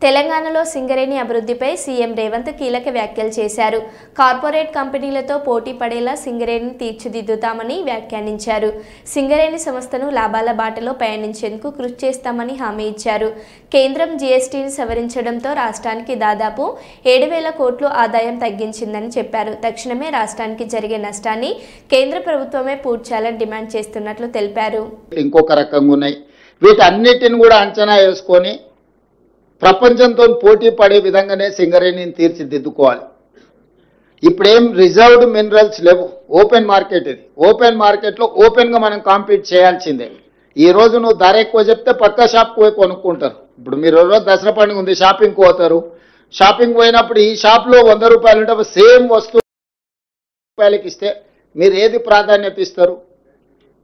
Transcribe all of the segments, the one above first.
తెలంగాణలో సింగరేణి అభివృద్ధిపై సీఎం రేవంత్ కీలక వ్యాఖ్యలు చేశారు. కార్పొరేట్ కంపెనీలతో పోటీ పడేలా సింగరేణిని తీర్చిదిద్దుతామని వ్యాఖ్యానించారు. సింగరేణి సంస్థను లాభాల బాటలో పయనించేందుకు కృషి చేస్తామని హామీ ఇచ్చారు. కేంద్రం జీఎస్టీని సవరించడంతో రాష్ట్రానికి దాదాపు 7,000 కోట్లు ఆదాయం తగ్గించిందని చెప్పారు. తక్షణమే రాష్ట్రానికి జరిగే నష్టాన్ని కేంద్ర ప్రభుత్వమే పూడ్చాలని డిమాండ్ చేస్తున్నట్లు తెలిపారు. ఇంకొక రకంగా ఉన్నాయి. వీటన్నిటిని కూడా అంచనా వేసుకొని ప్రపంచంతో పోటీ పడే విధంగానే సింగరేణిని తీర్చిదిద్దుకోవాలి. ఇప్పుడేం రిజర్వ్డ్ మినరల్స్ లేవు, ఓపెన్ మార్కెట్. ఇది ఓపెన్ మార్కెట్లో ఓపెన్గా మనం కాంపీట్ చేయాల్సిందే. ఈ రోజు నువ్వు ధర ఎక్కువ చెప్తే పక్క షాప్కి పోయి కొనుక్కుంటారు. ఇప్పుడు మీరు రోజు దసరా పండుగ ఉంది, షాపింగ్కి పోతారు. షాపింగ్ పోయినప్పుడు ఈ షాప్లో 100 రూపాయలు ఉంటే సేమ్ వస్తువు రూపాయలకి ఇస్తే మీరు ఏది ప్రాధాన్యత ఇస్తారు?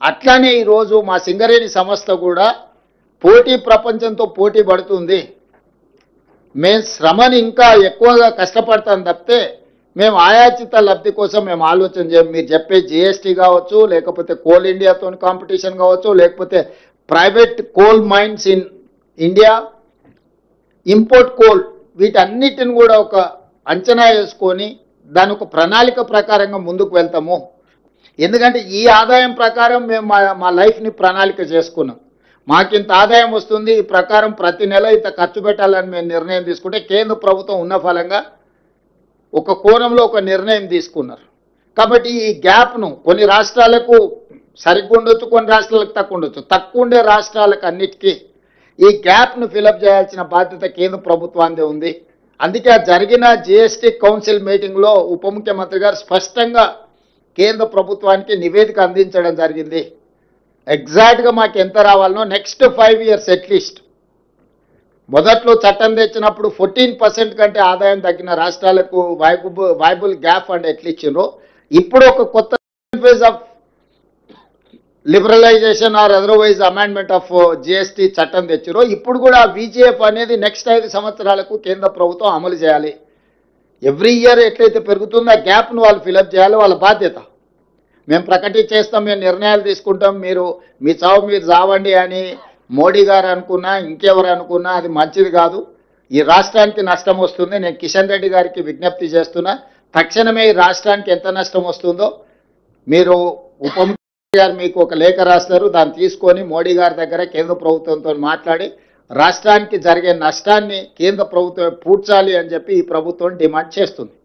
అట్లానే ఈరోజు మా సింగరేణి సంస్థ కూడా ప్రపంచంతో పోటీ పడుతుంది. మేము శ్రమని ఇంకా ఎక్కువగా కష్టపడతాం తప్పితే మేము ఆయాచిత లబ్ధి కోసం మేము ఆలోచన చేయం. మీరు చెప్పే జిఎస్టీ కావచ్చు, లేకపోతే కోల్ ఇండియాతో కాంపిటీషన్ కావచ్చు, లేకపోతే private coal mines in India, import coal, వీటన్నిటిని కూడా ఒక అంచనా వేసుకొని దాని ఒక ప్రణాళిక ప్రకారంగా ముందుకు వెళ్తాము. ఎందుకంటే ఈ ఆదాయం ప్రకారం మేము మా లైఫ్ని ప్రణాళిక చేసుకున్నాం. మాకింత ఆదాయం వస్తుంది, ఈ ప్రకారం ప్రతి నెల ఇంత ఖర్చు పెట్టాలని మేము నిర్ణయం తీసుకుంటే కేంద్ర ప్రభుత్వం ఉన్న ఫలంగా ఒక కోణంలో ఒక నిర్ణయం తీసుకున్నారు. కాబట్టి ఈ గ్యాప్ను కొన్ని రాష్ట్రాలకు సరిగ్గా ఉండొచ్చు, కొన్ని రాష్ట్రాలకు తక్కువ ఉండొచ్చు. తక్కువ ఉండే రాష్ట్రాలకు అన్నిటికీ ఈ గ్యాప్ను ఫిలప్ చేయాల్సిన బాధ్యత కేంద్ర ప్రభుత్వానికి ఉంది. అందుకే జరిగిన జిఎస్టీ కౌన్సిల్ మీటింగ్లో ఉప ముఖ్యమంత్రి గారు స్పష్టంగా కేంద్ర ప్రభుత్వానికి నివేదిక అందించడం జరిగింది. ఎగ్జాక్ట్గా మాకు ఎంత రావాలనో నెక్స్ట్ 5 years అట్లీస్ట్. మొదట్లో చట్టం తెచ్చినప్పుడు 14% కంటే ఆదాయం తగ్గిన రాష్ట్రాలకు వైబుల్ గ్యాప్ ఫండ్ ఎట్లా ఇచ్చిండ్రో, ఇప్పుడు ఒక కొత్త phase of liberalisation or otherwise amendment of GST చట్టం తెచ్చిరో, ఇప్పుడు కూడా విజిఎఫ్ అనేది నెక్స్ట్ 5 సంవత్సరాలకు కేంద్ర ప్రభుత్వం అమలు చేయాలి. ఎవ్రీ ఇయర్ ఎట్లయితే పెరుగుతుందో ఆ గ్యాప్ను వాళ్ళు ఫిలప్ చేయాలి, వాళ్ళ బాధ్యత. మేము ప్రకటించేస్తాం, మేము నిర్ణయాలు తీసుకుంటాం, మీ చావు మీరు చావండి అని మోడీ గారు అనుకున్నా, ఇంకెవరు అనుకున్నా అది మంచిది కాదు. ఈ రాష్ట్రానికి నష్టం వస్తుంది. నేను కిషన్ రెడ్డి గారికి విజ్ఞప్తి చేస్తున్నా, తక్షణమే ఈ రాష్ట్రానికి ఎంత నష్టం వస్తుందో మీరు ఉప ముఖ్యమంత్రి గారు మీకు ఒక లేఖ రాస్తారు, దాన్ని తీసుకొని మోడీ గారి దగ్గర కేంద్ర ప్రభుత్వంతో మాట్లాడి రాష్ట్రానికి జరిగే నష్టాన్ని కేంద్ర ప్రభుత్వం పూడ్చాలి అని చెప్పి ఈ ప్రభుత్వం డిమాండ్ చేస్తుంది.